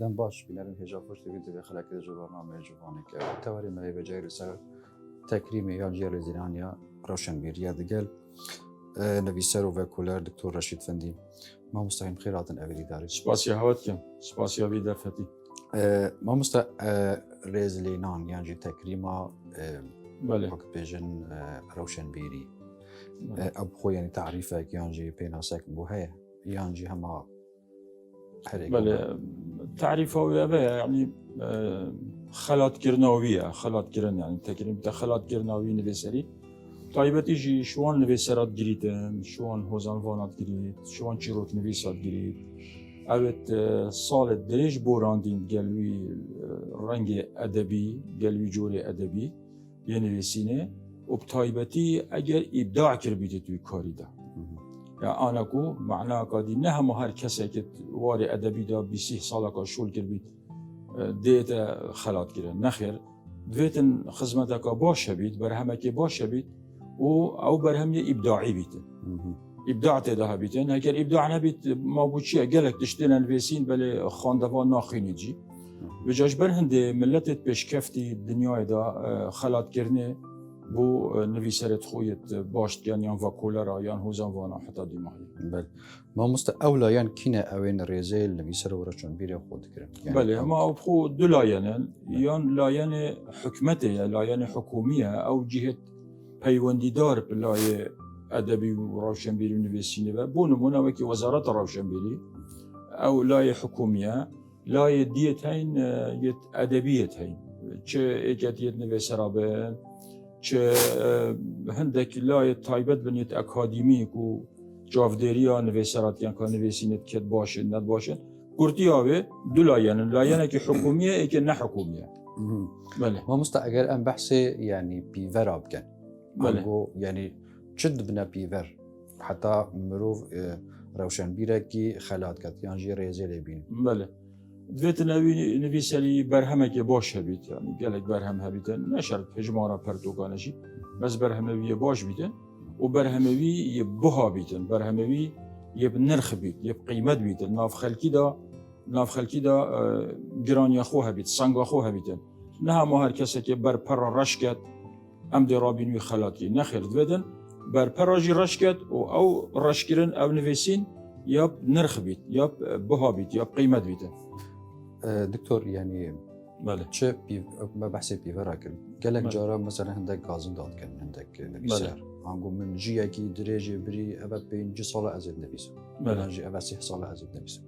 دم باش بنرن هجا خوش دوید به خلق برنامه جوانی که تواری ملی به جای سر تکریم یا جیر زیرانیا روشنبیری دیگل نویسر و وکولر دکتر رشید فندی ما مستقیم خیراتن اولی دارید. سپاسی هوات کم سپاسی هوی دفتی. ما رزلینان یعنی جی تکریما بله. وقت بیشن روشنبیری. اب خو یعنی تعریفه که یعنی جی پیناسک بوهه یعنی جی هما بله تعريف هو يعني خلات كرناوية خلات كرن يعني تكريم خلات كرناوي نبيسري طيبتي جي شوان نبيسرات جريتن شوان هوزان فانات جريت شوان شيروت نبيسات جريت اوت صالة دريج بوراندين قالوي رنج أدبي قالوي جوري أدبي ينبيسينه وبطيبتي أجر إبداع كربيتي توي كاري ده يعني أنا كو معناه قادي نهم هر کسی که واری ادبی دا 20 ساله که شول کرد دیت خلات کرد نخیر دویتن خدمت که باشه بید برهمه که باشه بید او برهم یه ابداعی بیت ابداع تده بیتن اگر ابداع نبید ما بوچی گلک دشتن الوسین بله خواندوان ناخینی جی بجاش برهنده ملتت پیشکفتی دنیای دا خلات کردنه بو نویسرت خویت باشت یعنی وکولر یان هوزان وانا حتی دیمایی. بله. ما اولا یعنی کینه اوین ریزه نویسر و روشنبیر خود کرد. بله ما ابخو دو لاینن یان لاین حکمته لاین حکومیه او جهت پیوندیدار لای ادبی و روشنبیری نویسینه و بو نمونه وکی وزارت روشنبیری او لای حکومیه لای دیت هین یت ادبیت هین چه اجتیت نویسرا به چه هندک لای تایبت بنیت اکادمیک و جاودریا نویسرات یان که نویسینت کد باشه ند باشه گرتی آوه دو لاینه که حکومیه ای که نه حکومیه. بله. ما اگر ام بحث یعنی بیور آبکن. بله. یعنی چد بنا بیور حتی مروف روشنبیره کی خلات کرد یعنی جی ریزه لبین. بله. دویت نویسری برهمه که باشه بید یعنی گلک برهم هبیتن نشرط هجمارا پرتوگانشی بس برهمه باش بیتن و برهمه یه بها بیتن برهمه یه نرخ بیت یه قیمت بیتن ناف خلکی دا گرانی خو هبیت سنگ خو هبیتن نه هم هر کسی که بر پر رش کرد ام درابینوی خلاتی نخیر دویدن بر پراجی رش کرد او رش کردن او نویسین یا نرخ بیت یا بها بیت یا قیمت بیتن. دکتر یعنی بله چه ما بحث بیورا کرد گلک جارا مثلا هندک گازن داد کن هندک نویسر آنگو من جی کی درجه بری اول 5 سال از نویسم بله جی اول 3 سال از نویسم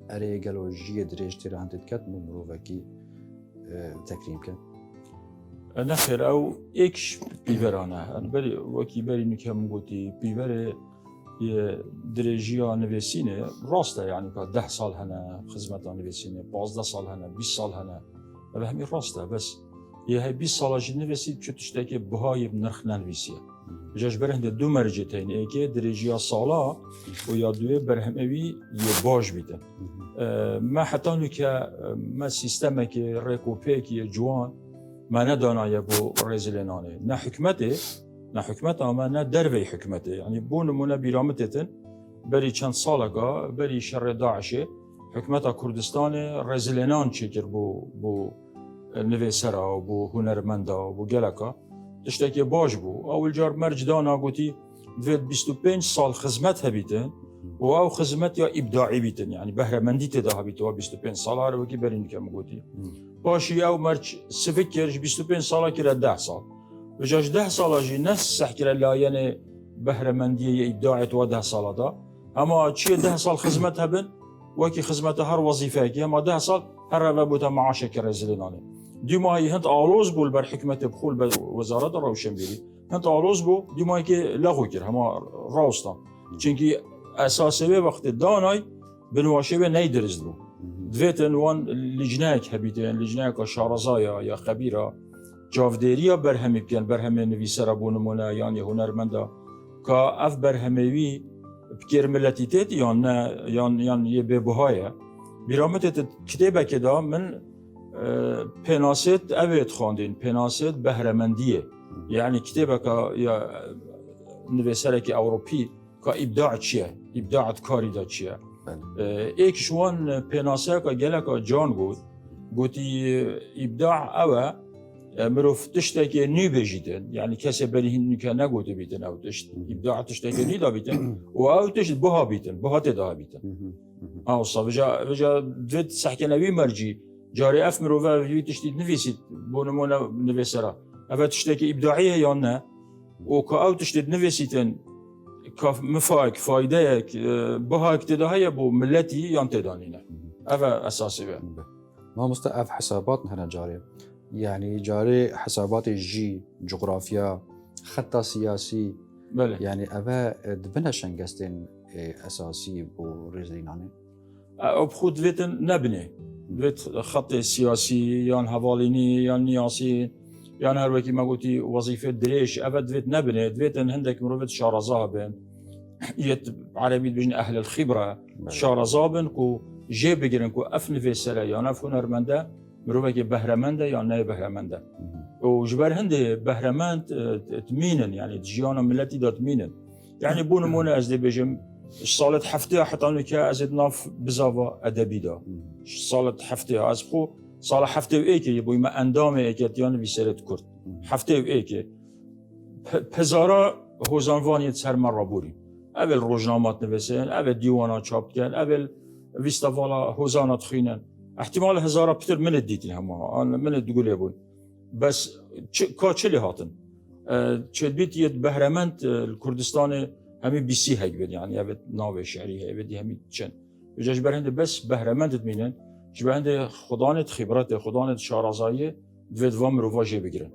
اره گلو جی درجه تر هندت کت ممرو وکی تکریم کن نخیر او ایکش بیورانه بری وکی بری نکم گویی بیور یه درجه نویسینه راسته یعنی که 10 سال هنه خدمت نویسینه 15 سال هنه 20 سال هنه و همین راسته بس یه 20 سالش نویسید چه تشته که بهای نرخ ننویسیه جاش برهنده دو مرجع تین ایکه درجه سالا و یا دوی برهموی یه باش بیده ما حتی نکه ما سیستمه که ریکوپه که جوان ما ندانایه بو رزلنانه نه حکمت اما نه دروی حکمته یعنی بو نمونه بیرامتتن بری چند سالگا بری شر داعشه حکمت کردستان رزلنان چکر بو نویسرا و بو هنرمندا و بو گلکا تشتکی باش بو اول جار مرج دانا گوتی 25 سال خدمت هبیتن و او خدمت یا ابداعی بیتن یعنی بهرهمندی تدا هبیت و 25 سال رو کی برین که گوتی باشی او مرج سفکرش 25 سال کرا 10 سال وجاش 10 سال جی نفس سحكر لاين بهرمندية إبداعت و 10 سال دا اما چی 10 سال خدمت هبن وكي خدمت هر وظيفة كي اما 10 سال هر ربوتا معاش كرزلنانه ديما هي هنت آلوز بول بر حكمة بخول وزارة روشنبيري هنت آلوز بو ديما كي لغو كر هما راستان چونكي اساسه وقت داناي بنواشه به نيدرز بو دویتن وان لجناك هبيتن لجناك شارزايا یا خبيرة جاودریا برهمی بکن برهمی نویسر بونمونه یعنی هنرمندا که اف برهمیوی بکر ملتیت یان یه بهایه بیرامت کتابه که دا من پناست اوید خواندین پناست بهرمندیه یعنی کتابه که یا نویسر که اوروپی که ابداع چیه ابداعت کاری دا چیه ایک شوان پناسه که گله که جان گوتی ابداع اوه مروف تشتكي ني بيجيتن يعني كسي بريهن كان نقوت بيتن او تشت ابداع تشتكي ني دا بيتن او تشت بها بيتن بها تدا بيتن او صافي دفت سحكي نبي مرجي جاري اف مروفا في تشتي نفيسيت بونمونا نفيسرا اف تشتكي ابداعيه يانا او او تشتي نفيسيتن كاف مفاك فايدهك بها اكتداهيه بو ملتي ينتدانينا اف اساسي به ما مستقف حسابات هنا جاري يعني جاري حسابات الجي جغرافيا خطة سياسي بله يعني أبا دبنا شنجستين أساسي بو ريزليناني او بخود فيتن نبني فيت خط سياسي يان هواليني يان نياسي يان هر وكي ما قلتي وظيفة دريش أبد فيت نبني فيتن عندك مروفت شارزابن يت عربي بجن أهل الخبرة شارزابن كو جي بگیرن كو أفن في سلا يان أف هنرمنده مروفك بهرمنده يان نه بهرمنده وجبر هندي بهرمند تمينن يعني جيانا ملتي دا تمينن يعني بونمونا از دي بجم صالة حفتها حتى نكا ازد ناف بزاوا ادبي دا صالة حفتها از خو صالة حفتها ايكي يبوي ما اندام ايكي تيان بيسرت كرد حفتها ايكي بزارا هوزانوانيت سر مرة بوري اول روجنامات نوسين اول ديوانا چاپ كن اول ويستافالا هوزانات خينن احتمال هزارة بتر من الديتين هما من الدقول يبون بس كاتشلي هاتن تشبيت يد بهرمنت الكردستان همي بيسي هيك بد يعني ابد ناوي شعري ابد همي تشن وجاش برهند بس بهرمنت تمينن جبهند خدانت خبرات خدانت شارزايه دفد وام رواجي بگیرن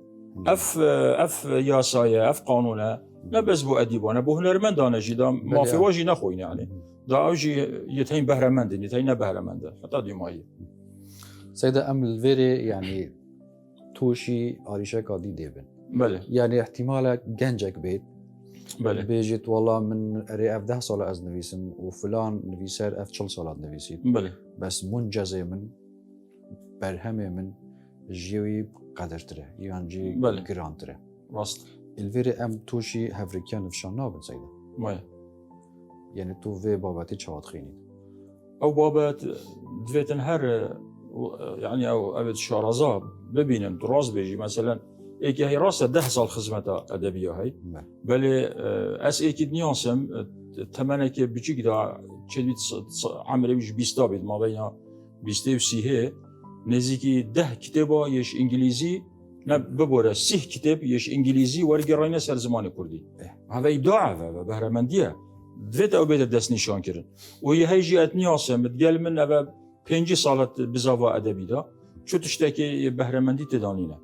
اف ياسايه اف قانونه نه بس بو اديبانه بو هنرمند انا جدا ما في واجي نخوين يعني دا اوجي يتين بهرمند يتين بهرمند حتى ديماي سيدة أم الفيري يعني توشي عريشة قادي ديبن بله يعني احتمال جنجك بيت بله بيجيت والله من أري 10 سال از نويسم وفلان نويسر 10 سال نويسيت بله بس منجزة من برهمة من جيوي قدر تره يعني جي بله جران تره راست الفيري أم توشي هفريكيان فشان نابن سيدة ماي يعني تو في باباتي شوات خيني او بابات دفيتن هر يعني او ابد شارزاب ببينن دراز بيجي مثلا ايكي هي راسه 10 سال خدمه ادبيه هي بل اس ايكي نياسم تمنك بيجيك دا تشديد عملي بيج بيستابد ما بين بيستيف هي نزيكي 10 كتابه يش انجليزي نه ببوره 6 كتاب يش انجليزي ورقراينا سر زمان كردي هذا ابداع بهرمنديه دفت او بيت دست نشان كرن وهي هي جهت نياسم تقال من ابا 5 سالت بزاوا ادبی دا چو تشتکی بهرهمندی تدانینه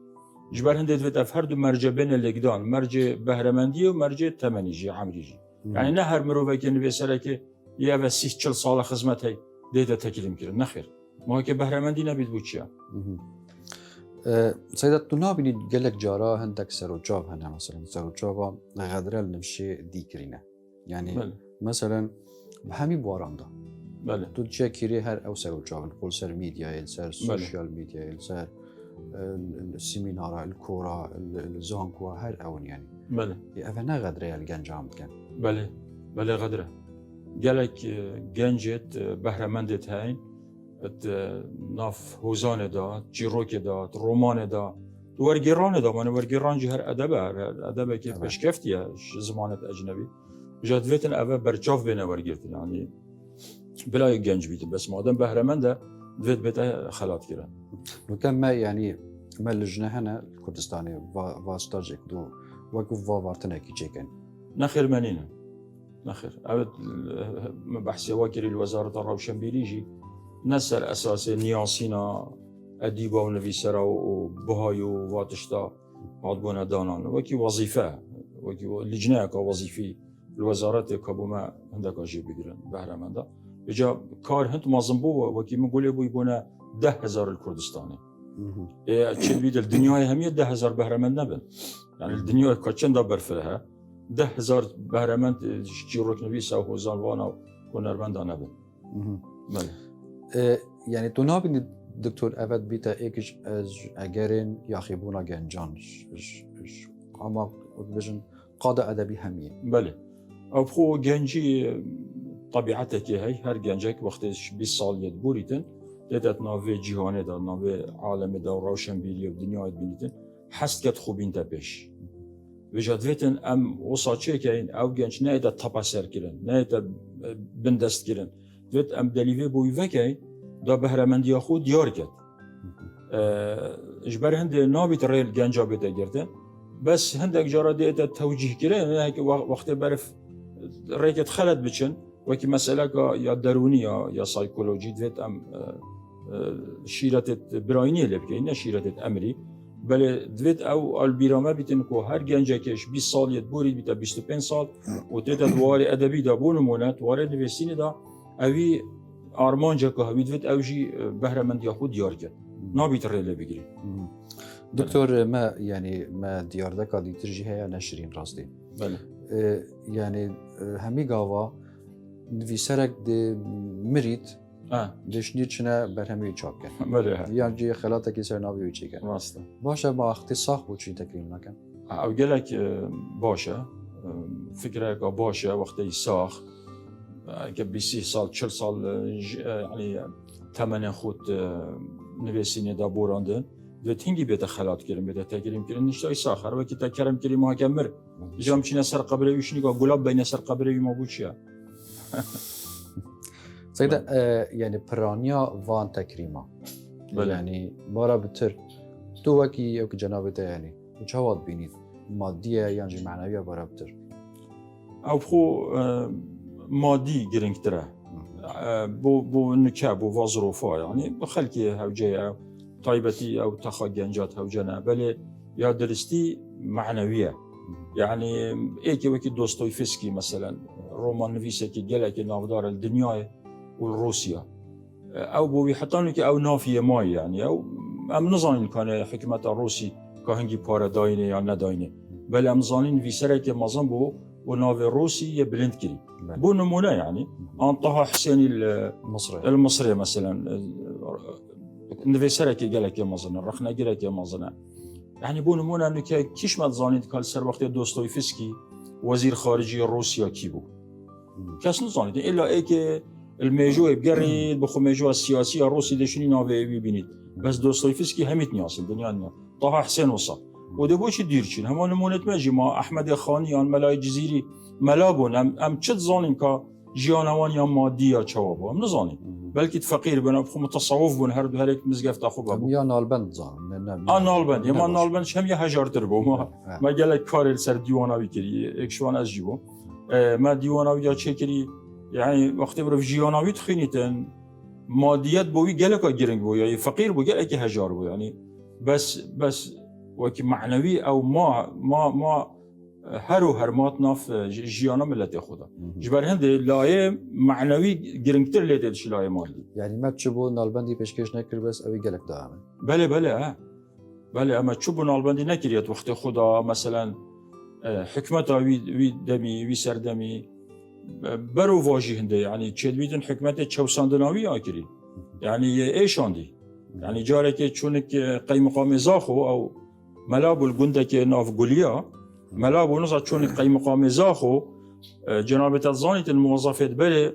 جبر هند دوت افهر دو مرجع بین لگدان مرجع بهرهمندی و مرجع تمنیجی عمریجی يعني نه هر مروفه که نویسره که یه و 30 سال خدمت هی دیده تکلیم کرد نخیر ما که بهرهمندی نبید بود چیه سيدة تنابني قال لك جارا هندك سروجاب هنا مثلا سروجابا غدرة نمشي ديكرينه يعني بله. مثلا بهمي بواراندا بله تو تشكيري هر او سروجاب الكل سر ميديا السر السوشيال ميديا السر السيمينار الكورة الزانكوا هر اون يعني بله افنا غدرة الجنجام كان بله بله غدرة قالك جنجت بهرمندت هاي ناف هوزان دا جيروك دا رومان دا ورقيران دا من ورقيران جهر ادبه كيف باش كفتيه زمانه اجنبي جات فيتن افا برچاف بين ورقيرتن يعني بلا جنج بيت بس مادام بهرمنده فيت بيت خلات كده وكان ما يعني ما لجنه هنا الكردستاني واستاجك دو وقف وارتنا كي تشيكن نخير منينا نخير ابد بحث وكيل الوزاره الروشنبيليجي نسر اساسي نياسينا اديبا ونفيسرا وبهايو واتشتا عضبونا دانان وكي وظيفه وكي لجنه كوظيفي الوزارات كابوما عندك اجي بيجرن بهرمنده بجا كار هند مازنبو وكي مقول بو يبونا 10,000 الكردستاني چه بيد الدنيا هم 10,000 بهرمند نبن يعني الدنيا كاتشن دا برفرها 10,000 بهرمند جيروك نويسا وهوزانوانا ونرمند نبن يعني تو نابني دكتور افاد بيتا ايكش از اگرين ياخيبونا گنجان اما بجن قاده ادبي هميه بله او بخو گنجي طبيعتك هي هر جنجك وقت 20 سال يدبوريتن ديت ناوي جهان دا ناوي عالم دا روشن بيري ودنيا بينيتن حست كت خوبين تبش وجدویتن وصاچه که او گنج نه دا تپاسر کردن نه دا بندست کردن دوت دلیوی بوی وکی دا بهرمندی خود دیار کرد اجبر هند نابیت ریل گنجا بیت گردن بس هندک جارا دیت توجیه کردن نه که وقت برف ریکت خلط بچن وکی مسئله که یا درونی یا سایکولوژی دوت شیرت براینی لبکی نه شیرت امری بله دوید او البیرامه بیتن که هر گنجه کش 20 سال یدبورید بیتا 25 سال و تیتا دوار ادبی دا بونمونه دوار نویسینی دا اوی آرمانجا که همی دوید اوجی بهرمندی خود دیار کرد نابیت ریله بگیرید دکتر ما يعني ما ديار دكا دي ترجي هي نشرين راستي بله يعني همي قاوا نفيسرك دي مريد دشنی چنه بر همه چاپ کن. بله. یعنی جی خلاطه کی سرناوی ویچی کن. راسته. باشه با اختصاص بود چی تکریم نکن. او گلک باشه. فکره که باشه وقتی ساخ که 20 سال 40 سال یعنی تمن خود نویسینه دا بوراندن و تینگی بیت خلاط کردن بیت تکریم کردن نشتای ساخ هر وقتی تکریم کردیم محکمر. جام چینه سر قبره ویشنی که گلاب بین سر قبره وی ما بود چیه؟ سيدا يعني برانيا فان تكريما يعني بارا بتر تو وكي او جنابته يعني وشواد بينيت ماديه يعني معنويه بارا بتر او خو مادي جرينكترا بو نكا بو وظروفا يعني خلكي هوجه طيبتي او تخا جنجات هوجنا بل يا درستي معنويه يعني ايكي وكي دوستويفسكي مثلا رومان نفيسكي جلك نافدار الدنيا والروسيا او بوي حتى که او نافیه مای يعني او ام نظانین کنه حکومت روسی که هنگی پاره داینه یا نداینه بل ام نظانین ویسره که مازن بو و ناف روسی یه بلند کری بو نمونه يعني عن طه حسيني المصري مثلا نویسره که گله که مازن رخنه گره که مازن يعني بو نمونه انه که کیش مدزانید کال سر وقت دوستويفسكي وزیر خارجی روسیا کی بو کس نظانید الا ای که الميجو بقريد بخو ميجو السياسي الروسي دشني نافي بينيت بس دوستويفسكي هميت نياس الدنيا طه حسين وصا ودبوش ديرشين هما نمونت ماجي ما احمد خاني ان ملاي جزيري ملابون ام تشد زانين كا جيانوان يا ماديه چوابو ام نزانين بلكي فقير بنا بخو متصوف بن هر هريك مزقفت اخو بابو يا نالبند زان نالبند يا ما نالبند هم يا هجارتر بو ما قالك كارل سر ديواناوي كري اكشوان از جيبو ما ديواناوي يا چكري يعني وقتی برای جیاناوی تخینیتن مادیت بوی گلکا گرنگ بو یا فقیر بو گلکی هجار بو يعني بس وکی معنوی او ما هر مات ناف جیانا ملت خدا جبر هند لایه معنوی گرنگتر لیدش لایه مادی يعني ما تشبو نالبندی پیشکش نکر بس اوی گلک دامه بله اما تشبو نالبندی نکریت وقت خدا مثلا حکمت وی دمی وی سردمی برو واجه هنده يعني تشدويدن حكمته تشوساندناوي آكري يعني ايش عندي يعني جارك چونك قي مقام زاخو او ملاب الجندك ناف غوليا ملاب نصا چونك قي مقام زاخو جنابه الزانيت الموظفه بله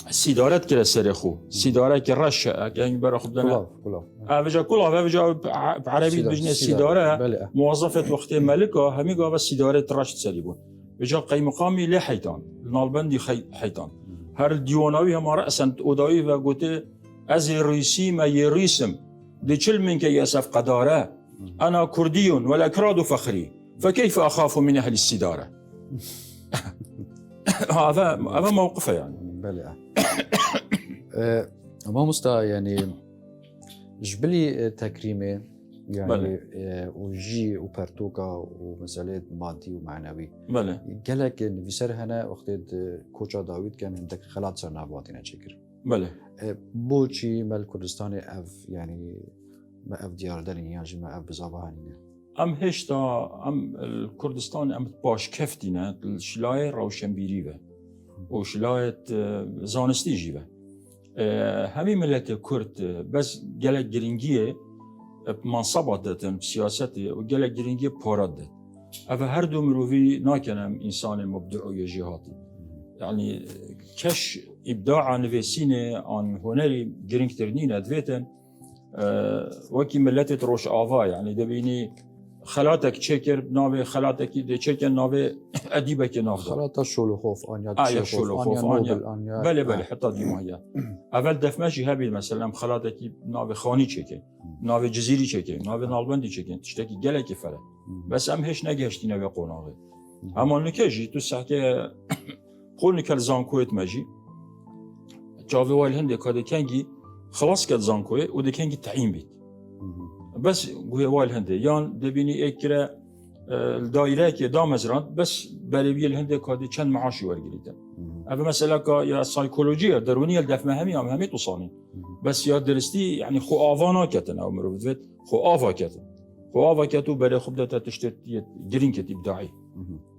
سيدارت كلا سرخو سيداره كرش يعني برا خدنا اوجا كلها اوجا بعربي بجنه سيداره موظفه وقت ملكه همي قاوا سيداره رشد سليبون بجا قي مقامي لي حيتان نالبندي حيتان هر ديواناوي هم رأسا اوداوي و قوتي از رئيسي ما يريسم دي چل منك يسف قداره انا كردي والاكراد فخري فكيف اخاف من اهل السداره هذا موقفه يعني بلى ما مستا يعني جبلي تكريمه يعني وجي وبرتوكا ومسألة مادي ومعنوي بله قالك في سر هنا وقت كوچا داوود كان عندك خلات سر نابواتنا تشكر بله بوشي مال كردستان اف يعني ما اف ديار دارين يعني ما اف بزابانين ام هشتا ام الكردستان ام باش كفتينا الشلاي روشنبيري و وشلاي زانستي جيبه همي ملت كرد بس قالك جرينجيه منصبات دادن سیاستی و گله گرینگی پارد داد. اوه هر دو مروی نکنم انسان مبدع و جهاتی. يعني كش إبداع نفسينه عن هنري جرينكترنين أدفيتن وكي ملتت روش آفا يعني دبيني خلاتك تشكر ناوي خلاتك تشكر ناوي أديبك ناوي خلاص شولوخوف آنيا آية تشيخوف شولوخوف آنيا آنيا نوبل آنيا بله بله حتى ديما هي أول دفماشي هبي مثلا خلاتك ناوي خاني تشكر ناوي جزيري تشكر ناوي نالبندي تشكر تشتكي جلك فره بس أم هيش نجهشتي ناوي قناغي أما نكجي تسحكي قول نكال زانكويت ماجي جاوي والهندي كده كانجي خلاص كده زانكوي وده كانجي تعيين بيت بس قوي والهندي يان دبيني اكرا الدائره كي دامزران بس بريبي الهندي كده كان معاشي ورجليته أبا مسألة يا سايكولوجيا درونية الدفع مهمي أم همي تصاني بس يا درستي يعني خو آفانا كتن أو مروفت خو آفا كتن خو آفا كتو بري خبدة تشتت جرين كتي بداعي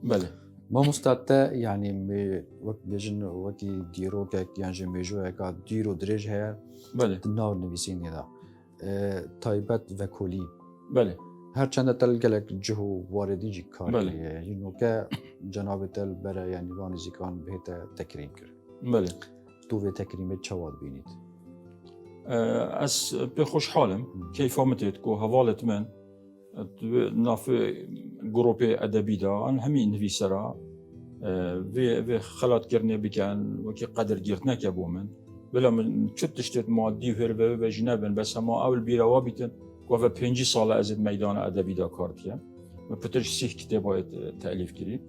بله ما مستعد يعني وقت بيجن وقت ديرو كك يعني جميجو هكا ديرو درج هي بله النار نویسین دا تایبت و کلی بله هر چند تل گلک جهو واردی جی کار بله. اینو که جناب تل برای یعنی وانزی کان بهت تکریم کرد بله تو به تکریم چواد بینید أس بخوش حالم كيف فهمتت كو هوالت من ناف جروبي أدبي دا أن همين نفي سرا في خلات كرني بكان وكي قدر جيرتنا كابو من بلا من شت تشتت مادي وهربة وجنبن بس هما أول بيروابيتن كوفا 5 سال أزد ميدان أدبي دا كارتيا ما بترش 6 كتابات تأليف كري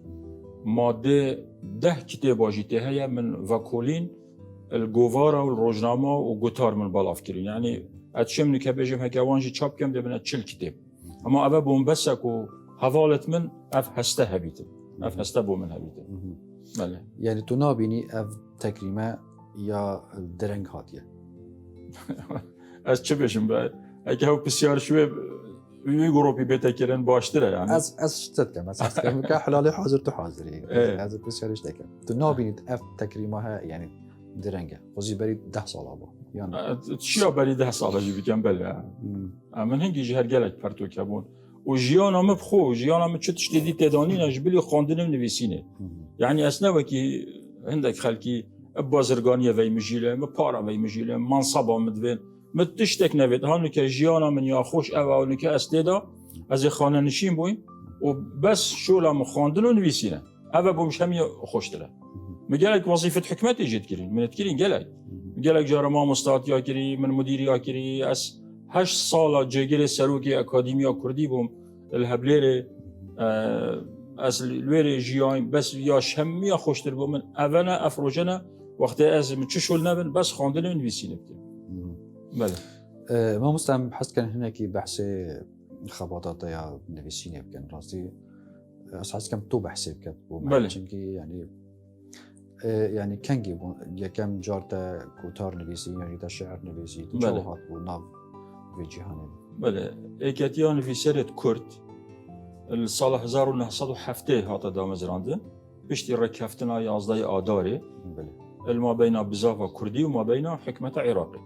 مادة 10 كتاب جيتها هي من فاكولين الجوفارا والروجنامة وجوتار من بالاف كرين يعني أتشم نكبجم هكوانجي تشاب كم دبنا تشل كتاب أما أبا بوم بسك وهفالت من أف هسته هبيته أف هسته بو من هبيته بله يعني تو نابینی اف تکریمه یا درنگ هاتیه از چه بشم به اگه هاو بسیار شوی وی گروپی بهتر کردن باشتره يعني از شتت کم از کم که حلالی حاضر تو حاضری از بسیارش دکم تو نابینید اف تکریمه ها يعني درنگه خوزی برید 10 سال آبا يعني چیا بری 10 سال جی بکن بله من هنگی جهر گلک پرتو کبون و جیانم بخو جیانم چه تشتیدی تدانی نجبلی خواندنم نویسینه يعني أسنا وكي عندك خلكي بازرگانية وي مجيلة مبارا وي مجيلة منصبا مدوين متشتك نويت هانوك جيانا من ياخوش أو نوك أستيدا از خانه نشين بوين وبس شولا مخاندن ونويسينه أبا بومش همي خوش تره مجالك وظيفة حكمتي جيت كرين من تكرين جالك جارما مستعد يا كري من مدير يا كري أس 8 سال جيجيل سروكي أكاديمية كردي بوم الهبليري از الویری جیان بس یا شمی یا خوشتر با من اونا افروجنا وقتی از من چه شول نبن بس خواندن نویسینه بکن بله ما مستم حس كان هناك بحث خبطات يا نویسینه بکن راستی اساس كم تو بحث بکن بله يعني يعني كانجي يا كم جارتا كوتار نویسی يعني تا شعر نویسی تو جوهات بو ناف في جهان بله اكاتيان في سيره كرد السال 1907 هاتا دامزراندن بشتي ركفتنا يازداي آداري الما بين بزافا كردي وما بين حكمة عراقي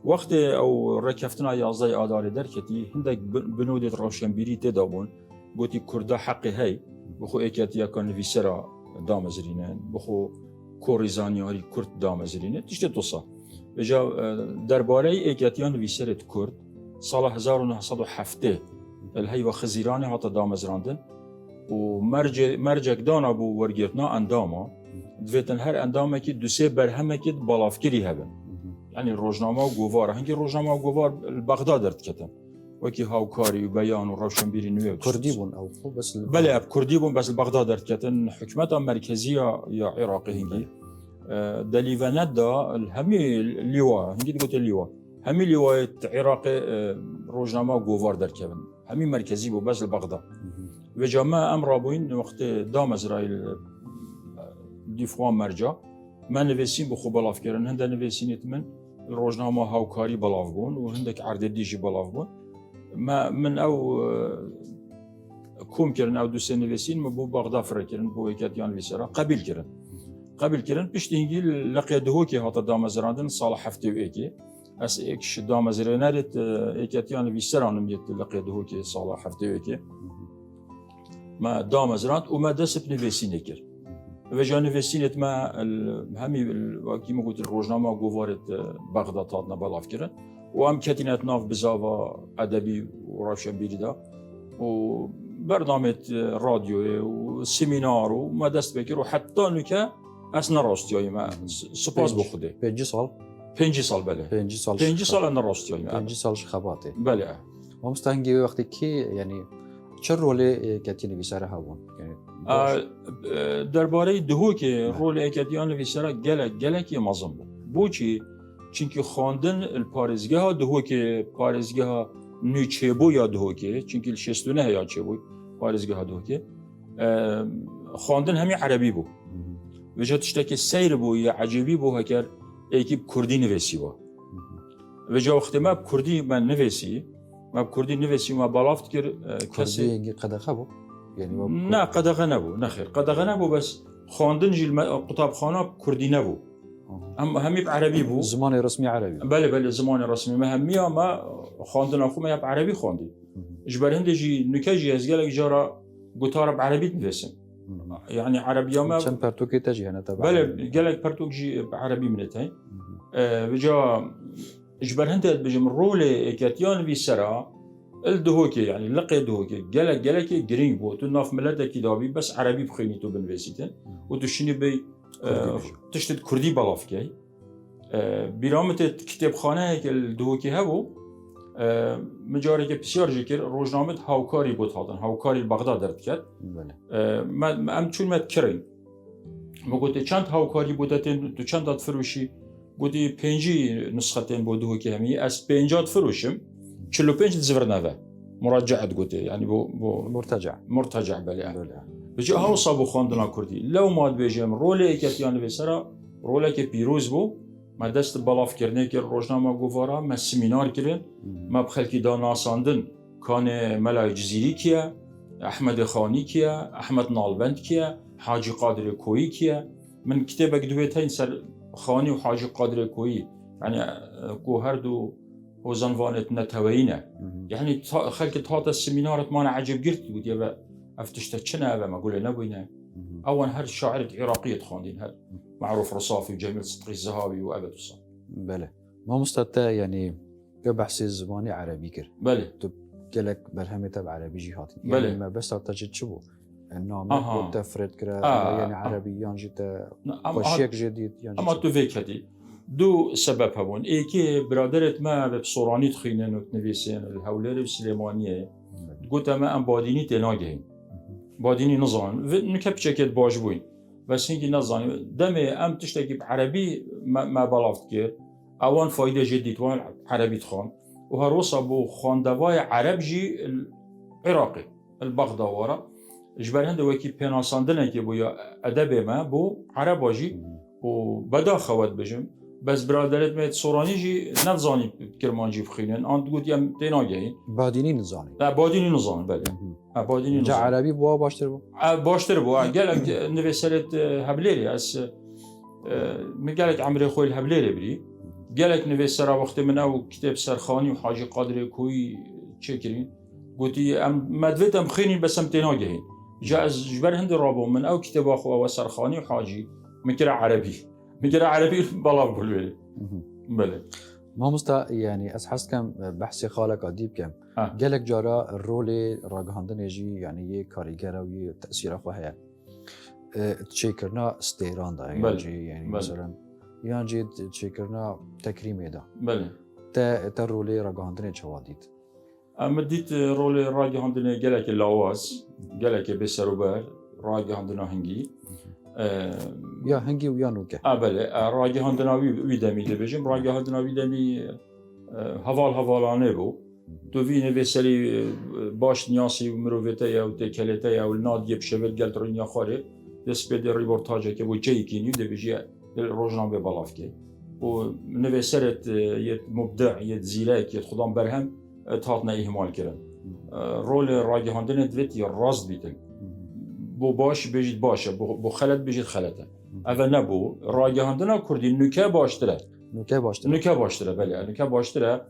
وقت او ركفتنا يازداي آداري دركتي هندك بنودة روشنبيري تدابون قوتي كردا حقي هاي بخو ايكاتيا كان في سرا دامزرينن بخو كوريزانياري كرد دامزرينن تشتي توصا بجا درباري ايكاتيان في سرة كرد سال 1907 الهيوة خزيراني هاتا دامزراندن ومرجك دانا بو ورگرتنا انداما دویتن هر اندامه که دو سه برهمه که بالافکری هبن يعني روجنامه و گوار هنگی روجنامه و گوار بغداد درد کتن وكي هاوكاري وبيان وروشنبيري نويو كرديبون او بس بله اب كرديبون بس بغداد درد كتن حكمتها مركزيه يا عراقي هنگي دليفانات دا الهمي اللواء هنگي قلت اللواء همي لواء عراقي روجنامه و گوار درد كتن همي مركزي بو بس بغداد وجماعة أمر بوين وقت دام إسرائيل دفاع مرجع ما نفسين بخو بلاف كرن هندا نفسين من الروجنامة هاوكاري بلاف بون وهندك عرض ديجي بلاف بون ما من أو كوم كرن أو دوسي نفسين ما بو بغداد فركرن بو إكاتيان فيسرا قبل كرن بيشتينجي لقيدهوكي هاتا دام إسرائيل صالح حفتي وإيكي أس إكش دام إسرائيل إكاتيان فيسرا نميت لقيدهوكي صالح حفتي وإيكي ما دام زرانت وما دست نویسینه کرد و جانویسینت ما همی وقتی ما قلت الروزنامه گوارد بغداد تادنا بالاف کردن و هم کتینت ناف بزاوا ادبی و روشنبیری دا و برنامه رادیو و سمینار و ما دست بکر و حتی نکه اصلا راستیایی ما سپاس بخوده 5 سال 5 سال بله 5 سال انا راستیایی ما 5 سال خباته بله ما مستنگی وقتی کی یعنی چه رولی کتی نویسر هاون یعنی درباره دهو که رول اکادیان نویسرا گلکی مازم بود بوچی چونکه خواندن الپارزگاه دهو که پارزگاه نوچهبو یا دهو که چونکه الشستونه یا چهبو پارزگاه دهو که خواندن همی عربی بود وجه تشتکی سیر بود یا عجبی بود هکر ایکی کردی نویسی بود وجه وقتی ما کردی من نویسی ما کردی نویسی ما بالافت کرد کسی کردی قدقه بود یعنی نه قدغه نبود نه خیر قدغه نبود بس خواندن جیل قطابخانه کردی نبود همی عربی بود زمان رسمی عربی بله زمان رسمی ما همی ما خواندن اخو ما عربی خواندی اجبار هندی جی نکاجی از گلک جارا گتار عربی نویسم يعني عربية ما كم برتوكي تجي هنا تبع بله قالك برتوك جي عربي منتين بجا اجبر هنت بجم رولي كاتيان في سرا الدهوكي يعني لقي دهوكي قالك جرين بو تناف ملته كتابي بس عربي بخيني تو بنفيسيتن وتشيني بي تشتد كردي بالافكي برامت كتاب خانه الدهوكي هبو مجاری که بسیار جکر روزنامه هاوکاری بود هاتن هاوکاری بغداد درد کرد ما ام چون مت کریم ما گفته چند هاوکاری بودتین تو چند داد فروشی گفتی 5 نسختین بوده که همی از 50 فروشم 45 زفرناوه مراجعه گفته یعنی بو مرتجع بله بجی ها صابو خواندنا کردی لو ماد بجم رول اکتیان بسرا رول که پیروز بو ما دست بالاف کردن که روزنامه گوارا ما سمینار کردن ما بخلکی داناساندن کان ملای جزیری کیه احمد خانی کیه احمد نالبند کیه حاجی قادر کویی کیه من کتابک دویتین سر خانی و حاجی قادر کویی یعنی کو هر دو وزنوانت نتوینه یعنی خلک تاعت السمینارت ما عجب گرت بود یا افتشت چنه و ما قول نبوینه اول هر شاعر عراقية خواندين هر معروف رصافي وجميل صدقي الزهاوي وابد الصاد بله ما مستتا يعني كبحث زماني عربي كر بله تو قالك برهمه تبع عربي جهات يعني بله ما بس تجد شبو انه ما كنت فرد كرا يعني عربيان جيت وشيك جديد يعني اما تو فيك هدي دو سبب هبون ايكي برادرت ما بصوراني تخينن وتنفيسين الهولاري والسليمانيه قلت ما ام باديني تناجين باديني نظام نكب شكل باش بوين بس هنگی نظام دمه ام تشتكي بعربي ما بلافت كير اوان فايده جديد وان عربي تخان وهروصا بو خاندواي عرب جي العراقي البغداوارا جبر هند وكي بيناساندنا كي بو ادب ما بو عرب جي وبدا خوات بجم بس برادرت مت سوراني جي نظاني كرمانجي بخينن انت قلت يم تناجين باديني نظامي لا باديني نظام بله باديني نظام عربي بو باشتر بو قالك نفسرت هبليري اس قالك عمري خوي الهبليري بري قالك نفسر وقت من او كتاب سرخاني وحاجي قادر كوي تشكرين قلتي ام مدفتم خيني بس ام تناجين جاز جبر هند رابو من او كتاب اخو او سرخاني وحاجي مكرا عربي بلا بقول بله ما مستا يعني اسحس كم بحث خالك اديب كم قالك جارا الرول راغهاندن يجي يعني كاريجر او تاثير اخو هي تشيكرنا ستيران دا يعني مثلا يعني تشيكرنا تكريمي دا بله تا الرول راغهاندن شواديت امديت رول راغهاندن قالك اللاواز قالك بسروبر راغهاندن هنجي يا هنگي ويا نوكه بله راجي هندناوي ويدمي دبجم راجي هندناوي دمي هوالانه بو تو وینه وسلی باش نیاسی مروته یا تکلته یا نادی بشود گلت رنیا خاره دست به ریپورتاژی که و جایی کنی دبیجی روزنامه بالاف کی و نویسرت یه مبدع یه زیرک یه خودم برهم تاعت اهمال کردن رول راجی هندن دویت یا راست بیتن بو باش بجید باشه بو خلط بجید خلطه اول نبو راگهاندنا کردی نکه باشتره بله نکه باشتره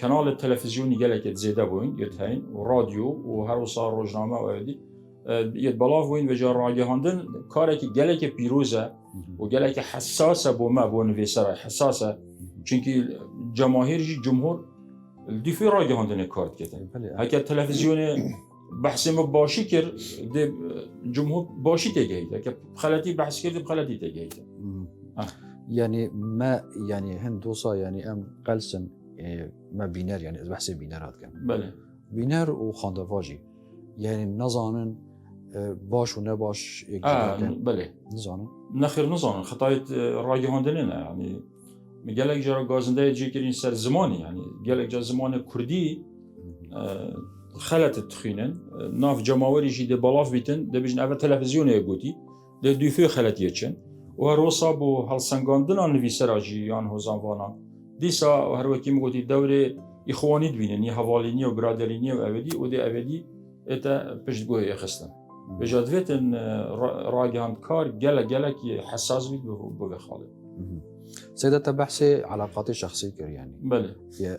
کانال تلویزیونی گلکت زیده بوین یتهین و رادیو و هر وصار روزنامه و ادی یه بلاف وین و جا راگهاندن کاری که گله که پیروزه و گله که حساسه بو ما بو نویسر حساسه چونکی جماهیر جمهور دیفی راگهاندن کارت کردن هکر تلویزیون بحث ما باشی کرد جمهور باشی تگهید هکر خلطی بحث کرد بخلطی تگهید يعني ما يعني هن دوصا يعني ام قلسن ما بينار يعني بحث بينارات كان بله بينار وخاندفاجي يعني نظانن باش و نباش بله نظانن نخير نظانن خطايت راگهاندنه يعني قالك جرى غازنده جيكرين سر زماني يعني قالك جا زمان كردي خلت تخينن ناف جماوري جي دي بلاف بيتن ده بيجن اول تلفزيون يقوتي ده دوفي خلت يچن و روسا بو هالسنگاندن ان نویسراجی یان هوزانوانا دیسا هر وکی میگوتی دوره اخوانی دبینن یه حوالینی و برادرینی و اولی و ده اولی اتا پشتگوه یخستن بجادویتن راگهاند کار گله که حساس بید بو بخاله سيدة بحثي علاقات شخصية يعني بله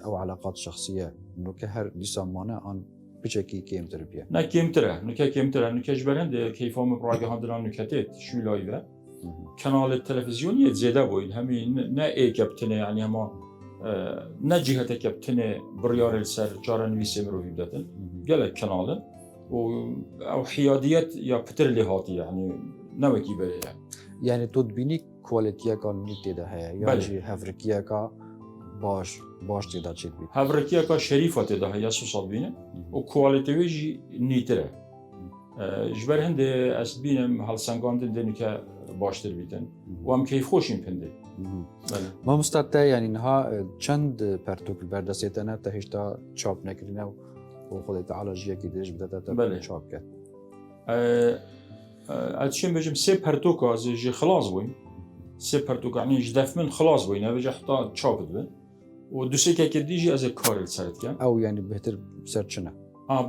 او علاقات شخصية انه كهر ديسا مانا ان بچكي كيمتر بيه نه كيمتره نكه جبرند كيفام راگهاندن نكتت شو لایوه kanal televizyonu ziyade boyun hemi ne ekeptine yani ama ne cihete keptine biryar ser çaren visemir o hüdaten gelek kanalı o hiyadiyet ya pıtır lihati yani ne veki böyle yani. Yani todbini kualitiye ka nite de heye yani havrikiye ka baş teda çetbi. Havrikiye ka şerifate de heye sosyal bine o kualiteyi nitire. جبر هنده از بینم حال سنگاندن دنی که باشتر بیتن و هم کیف خوشیم پنده ما مستعده یعنی نها چند پرتوک بردستانه تا هشتا چاپ نکرینه و خودت علاجیه که دیش بده تا چاپ کرد اتشیم بجم سه پرتوک از جی خلاص بویم سه پرتوک یعنی جدف من خلاص بویم نه بجه حتا چاپ بده و دو سه که دیجی از کار سرت کن او یعنی بهتر سرچنه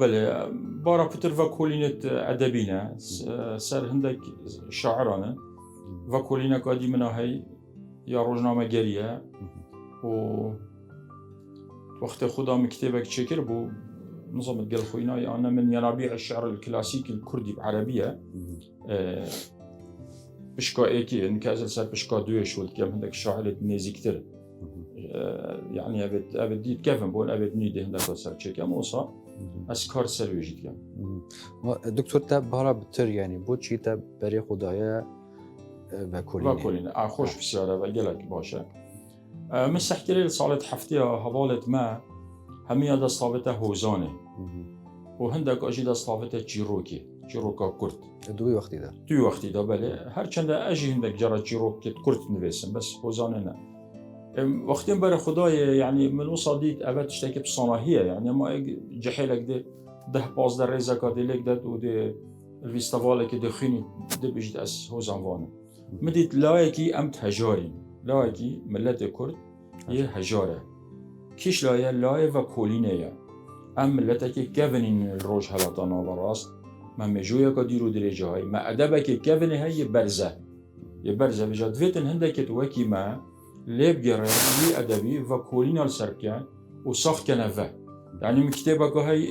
بله بارا پتر و کلینت ادبینه سر هندک شاعرانه و کلینه کادی مناهی یا روزنامه گریه و وقت خدا مكتبك شكر بو نظام القل خوينا أنا من ينابيع الشعر الكلاسيكي الكردي بعربية بشكا إيكي نكازل سر بشكا دوش والكلام هندك شاعر نيزي كتير يعني أبد ديت كيفن بون أبد نيده هندك سر شكا موصى از کار سرویجید کم. دکتر تا بارا بتر یعنی بود چی تا برای خدایه و کلینه. خوش بسیاره و گلک باشه. مثل حکیلی سالت هفته حوالت ما همیه دستاوته هوزانه و هندک آجی دستاوته جیروکا کرد. دوی وقتی ده. دوی وقتی ده بله. هرچند آجی هندک جرا جیروک کرد نویسن بس هوزانه نه. وقتی برای خدای یعنی من وصادیت اول تشتکی بصناهیه یعنی ما جحیلک ده 15 ریزه کادیلک داد و ده الویستواله که دخینی ده بجد از هوزانوانه مدید لایکی ام تهجاری لایکی ملت کرد یه هجاره کیش لایه و کولینه یا ام ملت که کونین روش هلاتانا و راست من مجویا که دیرو درجه های ما ادبه که کونه های یه برزه بجد ویتن هنده که توکی ما لیب گرایی ادبی و کولینال سرکن و ساخت کنه و یعنی مکتبه که های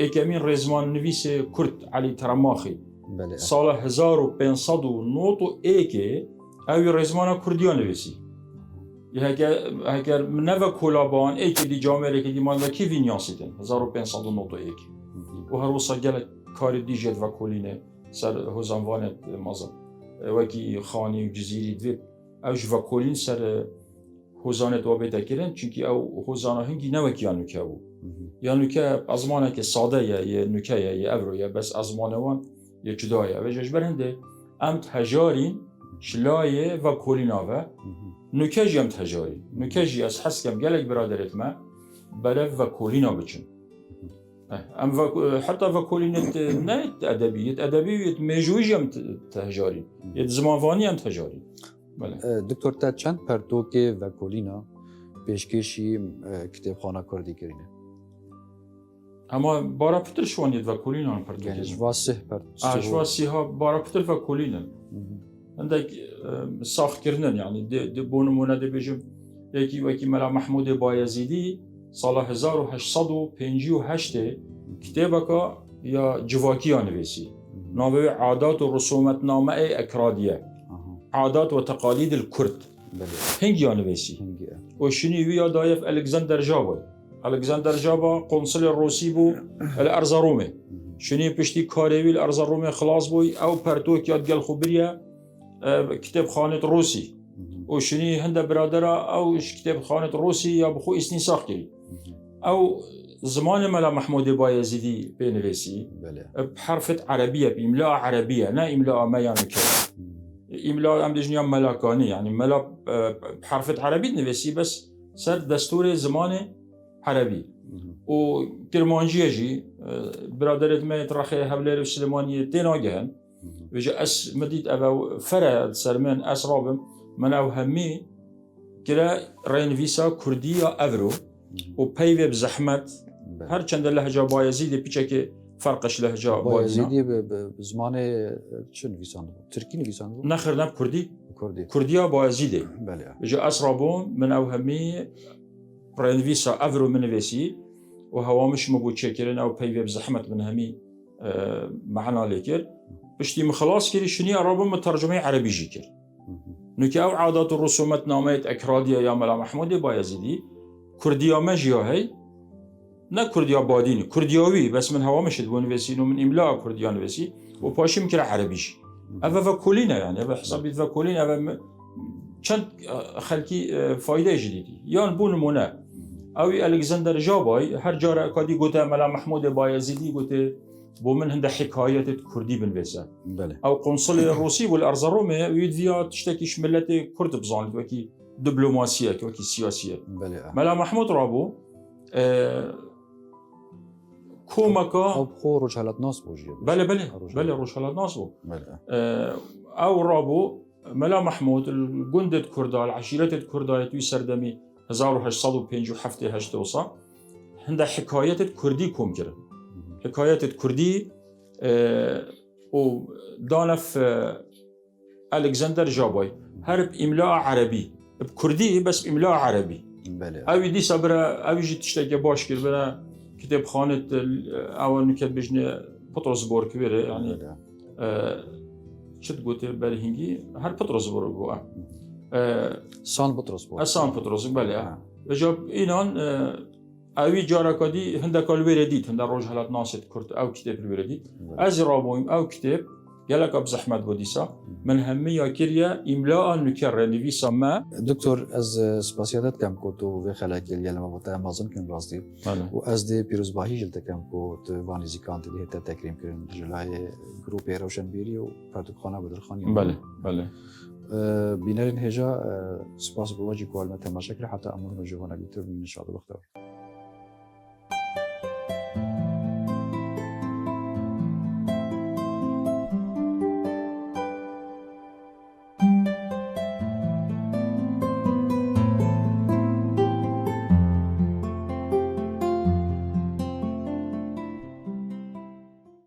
اکمین رزمان نویس کرد علی ترماخی سال 1591 اوی رزمان کردیان نویسی اگر منو کلابان ایکی دی جامعه که دی مال و کی وینیاسیدن 1591 و هر وسا گل کار دیجت و کولینه سر هوزانوانت مازن وکی خانی و جزیری دوید اوش و کولین سر هوزانت و بیده کرن چونکی او هوزانه هنگی نوکی نوکه بو یا نوکه ازمانه که ساده یه نوکه یه ابرویه بس ازمانه وان یه جدایه و جش برنده امت هجارین شلایه و کولین آوه نوکه جی امت هجاری نوکه جی از حسکم گلک برادرت ما بله و کولین بچن ام حتی و کولینت نه ادبیت مجویی امت هجاری یه زمانوانی امت هجاری بله. دکتر تا چند پرتوکه و کولینا پیشکشی کتابخانه کردی کرینه؟ اما بارا پتر شوانید و کولینا پرتوکه. یعنی جواسه پرتوکه. جواسی ها بارا پتر و کولینا. عندك ساخت کردن یعنی د بونمونه د بجم یکی ملا محمود بایزیدی سال 1858 کتابه که یا جواکی نویسی ناوی عادات و رسومت نامه اکرادیه عادات و تقالید الكرد بله هنگی نویسی هنگی و شنی ویا دایف الکساندر جابا الکساندر جابا قنصل روسی بو الارض رومه شنی پشتی کاروی الارض رومه خلاص بوی او پرتوک یاد گل خبریه کتاب خانه روسی و شنی هنده برادره او کتاب خانه روسی یا بخو استنساخ کری او زمان ملا محمود بایزیدی بنویسی بله بحرف عربیه بإملاء عربیه نه إملاء ما يعني كده إملاء ام دجنیا ملاکانی یعنی ملا بحرف عربی نویسی بس سر دستور زمان عربی و کرمانجیه جی برادرت ما يترخي هبلير السلمانية تيناجهن وجا اس مديت ابا فرع سرمن اس رابم من او همي كلا رين فيسا كردية افرو و بيوه بزحمت هر چند لهجه بایزیدی پیچه که فرقش لهجه بایزیدی به زمان چه نویسنده بود؟ ترکی نویسنده بود؟ نخر نب کردی کردی کردیا بایزیدی بله جا اسرابون من او همی رنویسا افرو من نویسی و هوامش مبو چکرن او پیوه بزحمت من همی معنا لیکر بشتی مخلاص کری شنی عربون مترجمه عربی جی کر نوکی او عادات و رسومت نامه اکرادیه یا ملا محمود بایزیدی کردیا مجیا هی نه کردیا بادینی کردیاوی بس من هوامش دو نویسی نو من املاء کردیا نویسی و پاشی میکره عربیش اوه و کلینه یعنی اوه حسابیت و کلینه اوه چند خلکی فایده جدیدی یان بون مونه اوی الکساندر جابای هر جاره اکادی گوته ملا محمود بایزیدی گوته بو من هنده حکایت کردی بنویسه بله او قنصل روسی والارض رومه وید ویا تشتکیش ملت کرد بزاند وکی دیپلماسیه که وکی سیاسیه بله ملا محمود رابو کومکا او بخو رجالت ناس بوجيه بله روشالات ناس بو بله او رابو ملا محمود الجند الكردا العشيرة الكردا توي سردمي 1857 وصا هنده حكايات الكردي كوم كره حكايات الكردي و دانف الكسندر جاباي هرب املاء عربي بكردي بس املاء عربي بله اوی دی صبره اوی جی تشتاق باش کرد برای کتاب خانه اول نکات بجنه پطرس بور کبیره یعنی چت گوته برای هنگی هر پطرس بور گوه سان بطرس بود اسان پطرس بله و جاب اینان اوی جارا کدی هنده کال وردید هنده روز حالت ناسد کرد او کتاب وردید از رابویم او کتاب گلک اب زحمت بودیسا من همه یا کریه املاء نکره نویسا ما دکتر از سپاسیادت کم کو تو و خلاک یل ما بوده مازن کن راستی و از دی پیروزباهی جلت کم کو تو وانی زیکانت دی هتا تکریم کردن جلای گروپ روشنبیری و پرتوخانه بدرخانی بله بینرین هجا سپاس بواجی کو علمت تماشا کرد حتی امور جوانه بیتر من شاد بختار